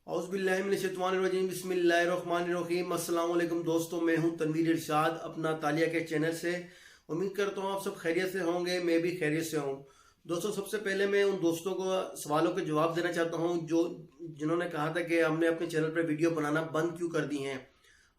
औज़ुबिल्लाहिमिनश्शैतानिर्रजीम बिस्मिल्लाहिर्रहमानिर्रहीम। अस्सलाम वालेकुम दोस्तों, मैं हूं तनवीर इरशाद अपना तालिया के चैनल से। उम्मीद करता हूं आप सब खैरियत से होंगे, मैं भी खैरियत से हूं। दोस्तों, सबसे पहले मैं उन दोस्तों को सवालों के जवाब देना चाहता हूं जो जिन्होंने कहा था कि हमने अपने चैनल पर वीडियो बनाना बंद क्यों कर दी हैं।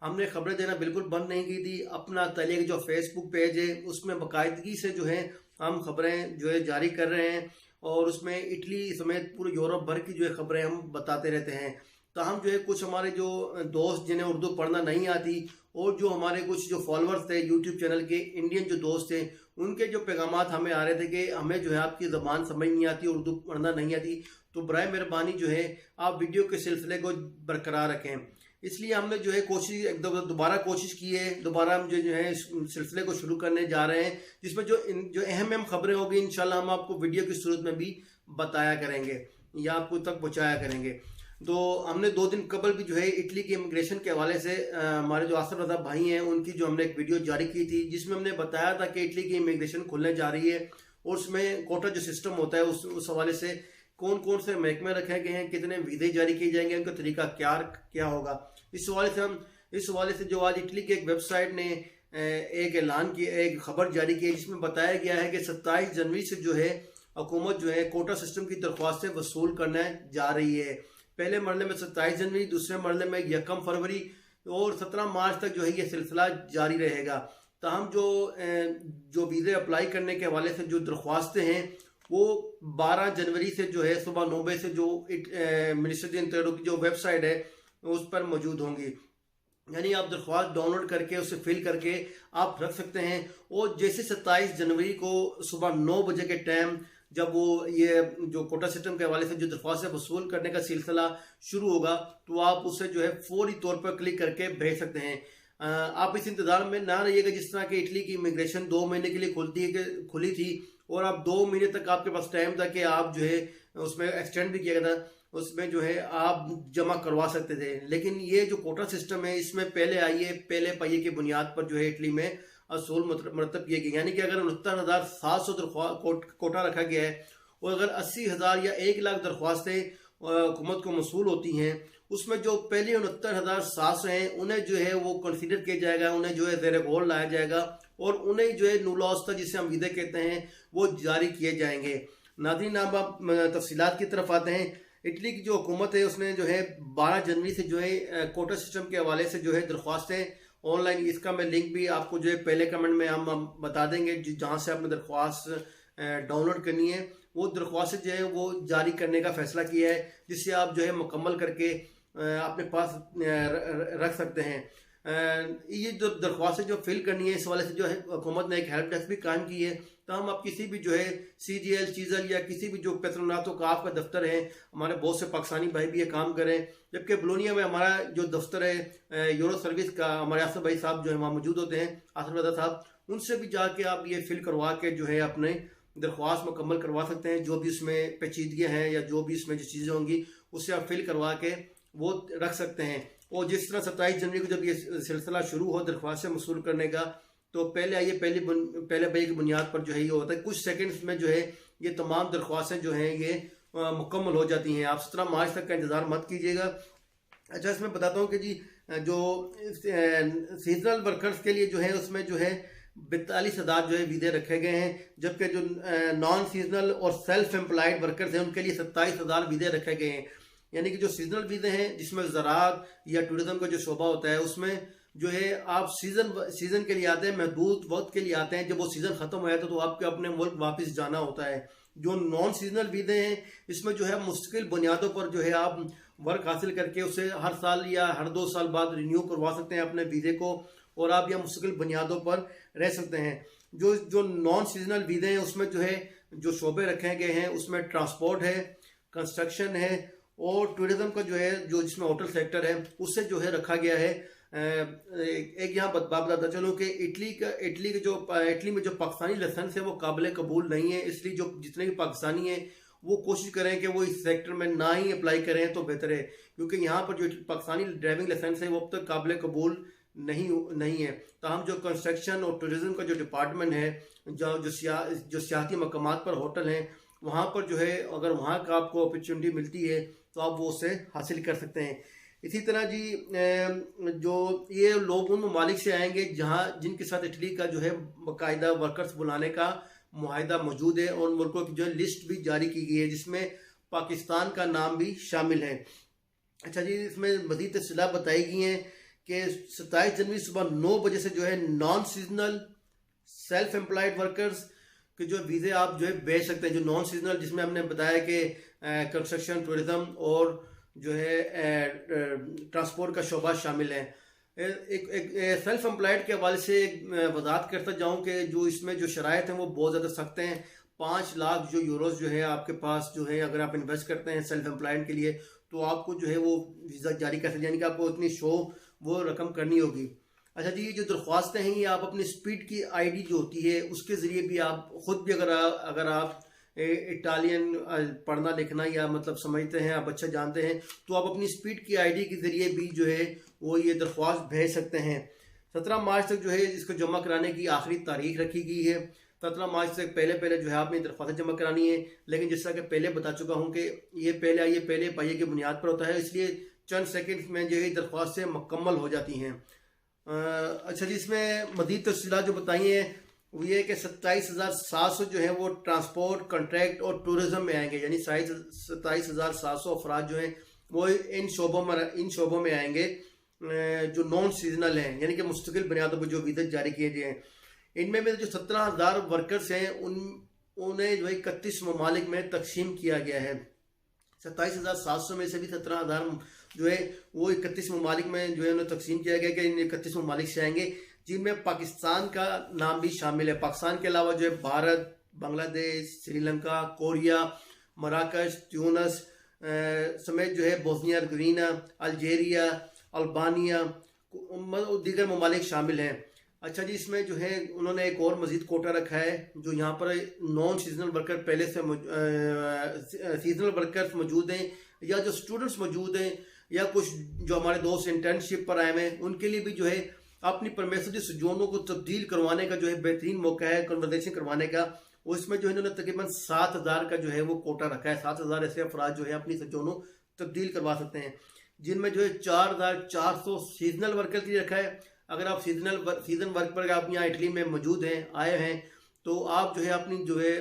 हमने खबरें देना बिल्कुल बंद नहीं की थी। अपना तालिया का जो फेसबुक पेज है उसमें बाकायदगी से जो है हम खबरें जो है जारी कर रहे हैं और उसमें इटली समेत पूरे यूरोप भर की जो है खबरें हम बताते रहते हैं। तो हम जो है कुछ हमारे जो दोस्त जिन्हें उर्दू पढ़ना नहीं आती और जो हमारे कुछ जो फॉलोअर्स थे यूट्यूब चैनल के इंडियन जो दोस्त थे, उनके जो पैगामात हमें आ रहे थे कि हमें जो है आपकी ज़बान समझ नहीं आती, उर्दू पढ़ना नहीं आती, तो बराए मेहरबानी जो है आप वीडियो के सिलसिले को बरकरार रखें। इसलिए हमने जो है कोशिश दोबारा कोशिश की है। दोबारा हम जो है इस सिलसिले को शुरू करने जा रहे हैं जिसमें जो अहम खबरें होगी इंशाल्लाह हम आपको वीडियो की सूरत में भी बताया करेंगे या आपको तक पहुँचाया करेंगे। तो हमने 2 दिन कबल भी जो है इटली के इमिग्रेशन के हवाले से हमारे जो आसफ रजा भाई हैं उनकी जो हमने एक वीडियो जारी की थी जिसमें हमने बताया था कि इटली की इमिग्रेशन खुलने जा रही है और उसमें कोटा जो सिस्टम होता है उस हवाले से कौन कौन से महकमे रखे गए हैं, कितने वीज़े जारी किए जाएंगे, उनका तरीका क्या होगा। इस हवाले से जो आज इटली की एक वेबसाइट ने एक ऐलान किया, एक खबर जारी की है जिसमें बताया गया है कि 27 जनवरी से जो है हुकूमत जो है कोटा सिस्टम की दरख्वास्तें वसूल करने जा रही है। पहले मरले में 27 जनवरी, दूसरे मरले में 1 फरवरी और 17 मार्च तक जो है ये सिलसिला जारी रहेगा। ताहम जो वीज़े अप्लाई करने के हवाले से जो दरख्वास्तें हैं वो 12 जनवरी से जो है सुबह 9 बजे से जो मिनिस्ट्री इंटरियर की जो वेबसाइट है उस पर मौजूद होंगी। यानी आप दरख्वास्त डाउनलोड करके उसे फिल करके आप रख सकते हैं और जैसे 27 जनवरी को सुबह 9 बजे के टाइम जब वो ये जो कोटा सिस्टम के हवाले से जो दरख्वास्त वसूल करने का सिलसिला शुरू होगा तो आप उसे जो है फौरी तौर पर क्लिक करके भेज सकते हैं। आप इस इंतजार में ना रहिएगा जिस तरह कि इटली की इमिग्रेशन 2 महीने के लिए खुली थी और आप 2 महीने तक आपके पास टाइम था कि आप जो है उसमें एक्सटेंड भी किया गया था, उसमें जो है आप जमा करवा सकते थे। लेकिन ये जो कोटा सिस्टम है इसमें पहले आइए पहले पाइए की बुनियाद पर जो है इटली में असूल मरतब किए गए। यानी कि अगर 69,700 कोटा रखा गया है और अगर 80,000 या 1 लाख दरख्वास्तें हुकूमत को मसूल होती हैं, उसमें जो पहले 69,700 हैं उन्हें जो है वो कंसीडर किया जाएगा, उन्हें जो है ज़ेर गौर लाया जाएगा और उन्हें जो है नुलौस्ता जिसे हम वीज़े कहते हैं वो जारी किए जाएंगे। नाज़रीन, अब तफसीलात की तरफ आते हैं। इटली की जो हुकूमत है उसने जो है 12 जनवरी से जो है कोटा सिस्टम के हवाले से जो है दरख्वास्तें ऑनलाइन, इसका मैं लिंक भी आपको जो है पहले कमेंट में हम बता देंगे जहाँ से आपने दरख्वास्त डाउनलोड करनी है। वो दरख्वास्त जो है वो जारी करने का फैसला किया है जिससे आप जो है मुकम्मल करके अपने पास रख सकते हैं। ये जो दरख्वास्तें जो फिल करनी है इस वाले से जो है हुकूमत ने एक हेल्प डेस्क भी कायम की है। तो हम आप किसी भी जो है CGL चीज़ल या किसी भी जो पेट्रोनात काफ का दफ्तर है, हमारे बहुत से पाकिस्तानी भाई भी ये काम करें, जबकि बलोनिया में हमारा जो दफ्तर है यूरो सर्विस का, हमारे आसफ भाई साहब जो है वहाँ मौजूद होते हैं, आसफ रजा साहब, उनसे भी जाके आप ये फिल करवा के जो है अपने दरख्वास्त मुकम्मल करवा सकते हैं। जो भी उसमें पेचीदगियाँ हैं या जो भी इसमें जो चीज़ें होंगी उससे आप फिल करवा के वो रख सकते हैं। और जिस तरह 27 जनवरी को जब ये सिलसिला शुरू हो दरख्वास्त वसूल करने का, तो पहले आइए पहले भाई की बुनियाद पर जो है ये होता है, कुछ सेकंड्स में जो है ये तमाम दरख्वास्तें जो हैं ये मुकम्मल हो जाती हैं। आप 17 मार्च तक का इंतज़ार मत कीजिएगा। अच्छा, इसमें बताता हूँ कि जी जो सीजनल वर्कर्स के लिए जो है उसमें जो है 42,000 जो है वीज़े रखे गए हैं, जबकि जो नॉन सीजनल और सेल्फ एम्प्लॉयड वर्कर्स हैं उनके लिए 27,000 वीज़े रखे गए हैं। यानी कि जो सीजनल वीज़े हैं जिसमें ज़राअत या टूरिज्म का जो शोबा होता है उसमें जो है आप सीज़न के लिए आते हैं, महदूद वक्त के लिए आते हैं, जब वो सीज़न ख़त्म हो जाता है तो आपको अपने मुल्क वापस जाना होता है। जो नॉन सीजनल वीज़े हैं इसमें जो है मुस्तकिल बुनियादों पर जो है आप वर्क हासिल करके उसे हर साल या हर 2 साल बाद रिन्यू करवा सकते हैं अपने वीज़े को और आप यहाँ मुस्तकिल बुनियादों पर रह सकते हैं। जो नॉन सीजनल वीज़े हैं उसमें जो है जो शोबे रखे गए हैं उसमें ट्रांसपोर्ट है, कंस्ट्रक्शन है और टूरिज्म का जो है जो जिसमें होटल सेक्टर है उससे जो है रखा गया है। एक यहाँ बात बताता चलूँ कि इटली में जो पाकिस्तानी लाइसेंस है वो काबिल कबूल नहीं है, इसलिए जो जितने भी पाकिस्तानी हैं वो कोशिश करें कि वो इस सेक्टर में ना ही अप्लाई करें तो बेहतर है, क्योंकि यहाँ पर जो पाकिस्तानी ड्राइविंग लाइसेंस है वो अब तक काबिल कबूल नहीं है। तो हम जो कंस्ट्रक्शन और टूरिज्म का जो डिपार्टमेंट है, जो सियाहती मकामात पर होटल हैं वहाँ पर जो है अगर वहाँ का आपको अपॉर्चुनिटी मिलती है तो आप वो उससे हासिल कर सकते हैं। इसी तरह जी जो ये लोग उन ममालिक से आएंगे जहाँ जिनके साथ इटली का जो है बाकायदा वर्कर्स बुलाने का मुआहिदा मौजूद है, और मुल्कों की जो है लिस्ट भी जारी की गई है जिसमें पाकिस्तान का नाम भी शामिल है। अच्छा जी, इसमें मज़ीद तफ़सीलात बताई गई हैं कि 27 जनवरी सुबह 9 बजे से जो है non seasonal self employed workers के जो वीज़े आप जो है भेज सकते हैं। जो नॉन सीजनल, जिसमें हमने बताया कि कंस्ट्रक्शन, टूरिज़म और जो है ट्रांसपोर्ट का शोबा शामिल है। एक सेल्फ एम्प्लॉयड के हवाले से वजाहत करता जाऊँ कि जो इसमें जो शराइत हैं वो बहुत ज़्यादा सख्त हैं। 5 लाख जो यूरोस जो है आपके पास जो है अगर आप इन्वेस्ट करते हैं सेल्फ एम्प्लॉयड के लिए तो आपको जो है वो वीज़ा जारी कर सकते, यानी कि आपको इतनी शो वो रकम करनी होगी। अच्छा जी, ये जो दरख्वास्तें हैं ये आप अपनी स्पीड की आईडी जो होती है उसके ज़रिए भी आप ख़ुद भी अगर आप इटालियन पढ़ना लिखना या मतलब समझते हैं, आप अच्छा जानते हैं, तो आप अपनी स्पीड की आईडी के ज़रिए भी जो है वो ये दरख्वास्त भेज सकते हैं। 17 मार्च तक जो है इसको जमा कराने की आखिरी तारीख रखी गई है। 17 मार्च से पहले जो है आपने दरख्वास्त जमा करानी है, लेकिन जैसा कि पहले बता चुका हूँ कि ये पहले पाइए की बुनियाद पर होता है, इसलिए चंद सेकंड में जो है दरख्वास्त से मुकम्मल हो जाती हैं। अच्छा जी, इसमें मज़ीद तफ़सीलात जो बताई हैं वो ये है कि 27,700 जो है वो ट्रांसपोर्ट, कॉन्ट्रैक्ट और टूरिज़म में आएंगे, यानी 27,700 अफराद जो हैं वो इन शोबों में आएंगे जो नॉन सीजनल हैं, यानी कि मुस्तकिल बुनियादों पर जो वीज़ा जारी किए गए हैं। इनमें जो 17,000 वर्कर्स हैं उन्हें जो है 31 ममालिक में तकसीम किया गया है। 27,700 में से भी 17,000 जो है वो 31 ममालिक में जो है उन्हें तकसीम किया गया कि इन 31 ममालिक से आएंगे, जिनमें पाकिस्तान का नाम भी शामिल है। पाकिस्तान के अलावा जो है भारत, बांग्लादेश, श्रीलंका, कोरिया, मराकश, ट्यूनस समेत जो है बोस्निया हर्ज़ेगोविना, अल्जीरिया, अल्बानिया, दीगर ममालिक शामिल हैं। अच्छा जी, इसमें जो है उन्होंने एक और मज़ीद कोटा रखा है जो यहाँ पर नॉन सीजनल वर्कर पहले से सीजनल वर्कर्स मौजूद हैं या जो स्टूडेंट्स मौजूद हैं या कुछ जो हमारे दोस्त इंटर्नशिप पर आए हैं उनके लिए भी जो है अपनी परमेसरी सोजोर्नो को तब्दील करवाने का जो है बेहतरीन मौका है कन्वर्सेशन करवाने का। और इसमें जो है इन्होंने तकरीबन 7,000 का जो है वो कोटा रखा है। 7,000 ऐसे अफराद जो है अपनी सोजोर्नो तब्दील करवा सकते हैं, जिनमें जो है 4,400 सीजनल वर्कर के लिए रखा है। अगर आप सीजन वर्क पर आप यहाँ इटली में मौजूद हैं, आए हैं, तो आप जो है अपनी जो है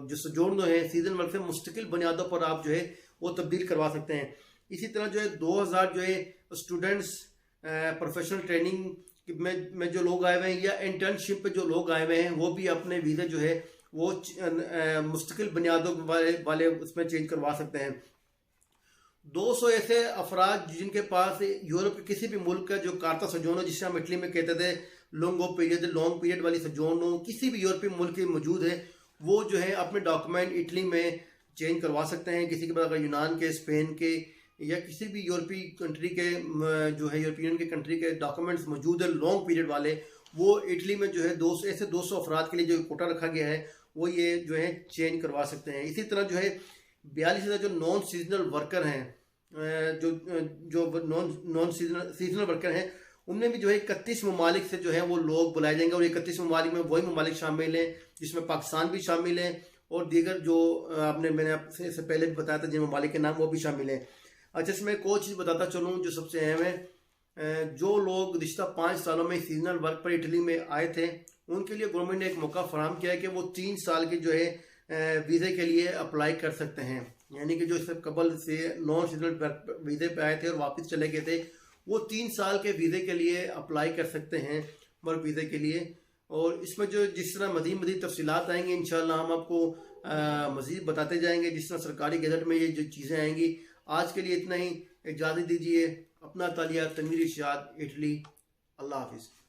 जो सोजोर्नो है सीजन वर्क से मुस्तकिल बुनियादों पर आप जो है वो तब्दील करवा सकते हैं। इसी तरह जो है 2,000 जो है स्टूडेंट्स प्रोफेशनल ट्रेनिंग में जो लोग आए हुए हैं या इंटर्नशिप पे जो लोग आए हुए हैं वो भी अपने वीज़े जो है वो मुस्तकिल बुनियादों वाले उसमें चेंज करवा सकते हैं। 200 ऐसे अफराद जिनके पास यूरोप के किसी भी मुल्क का जो कार्ता सोजोर्नो, जिसे हम इटली में कहते थे लॉन्ग पीरियड वाली सोजोर्नो, किसी भी यूरोपीय मुल्क के मौजूद है, वो जो है अपने डॉक्यूमेंट इटली में चेंज करवा सकते हैं। किसी के पास अगर यूनान के, स्पेन के या किसी भी यूरोपीय कंट्री के जो है यूरोपियन के कंट्री के डॉक्यूमेंट्स मौजूद है लॉन्ग पीरियड वाले, वो इटली में जो है 200 अफराद के लिए जो कोटा रखा गया है वो ये जो है चेंज करवा सकते हैं। इसी तरह जो है 42,000 जो नॉन सीजनल वर्कर हैं, जो नॉन सीजनल वर्कर हैं, उनमें भी जो है 31 ममालिक से जो है वो लोग बुलाए जाएंगे। और 31 ममालिक में वही ममालिक शामिल हैं जिसमें पाकिस्तान भी शामिल है और दीगर जो मैंने आपसे इससे पहले भी बताया था जिन ममालिक के नाम वो भी शामिल हैं। अच्छा, इसमें एक और चीज़ बताता चलूँ जो सबसे अहम है, जो लोग पिछले 5 सालों में सीजनल वर्क पर इटली में आए थे उनके लिए गवर्नमेंट ने एक मौका फराहम किया है कि वो 3 साल के जो है वीज़े के लिए अप्लाई कर सकते हैं। यानी कि जो इससे कबल से नॉन सीजनल वीज़े पे आए थे और वापस चले गए थे, वो 3 साल के वीज़े के लिए अप्लाई कर सकते हैं वर्क वीज़े के लिए। और इसमें जो जिस तरह मज़ीद तफसीलात आएंगी इंशाल्लाह हम आपको मज़ीद बताते जाएंगे जिस तरह सरकारी गज़ट में ये जो चीज़ें आएंगी। आज के लिए इतना ही, इजाज़त दीजिए। अपना तालिया, तनवीर इरशाद, इटली। अल्लाह हाफिज़।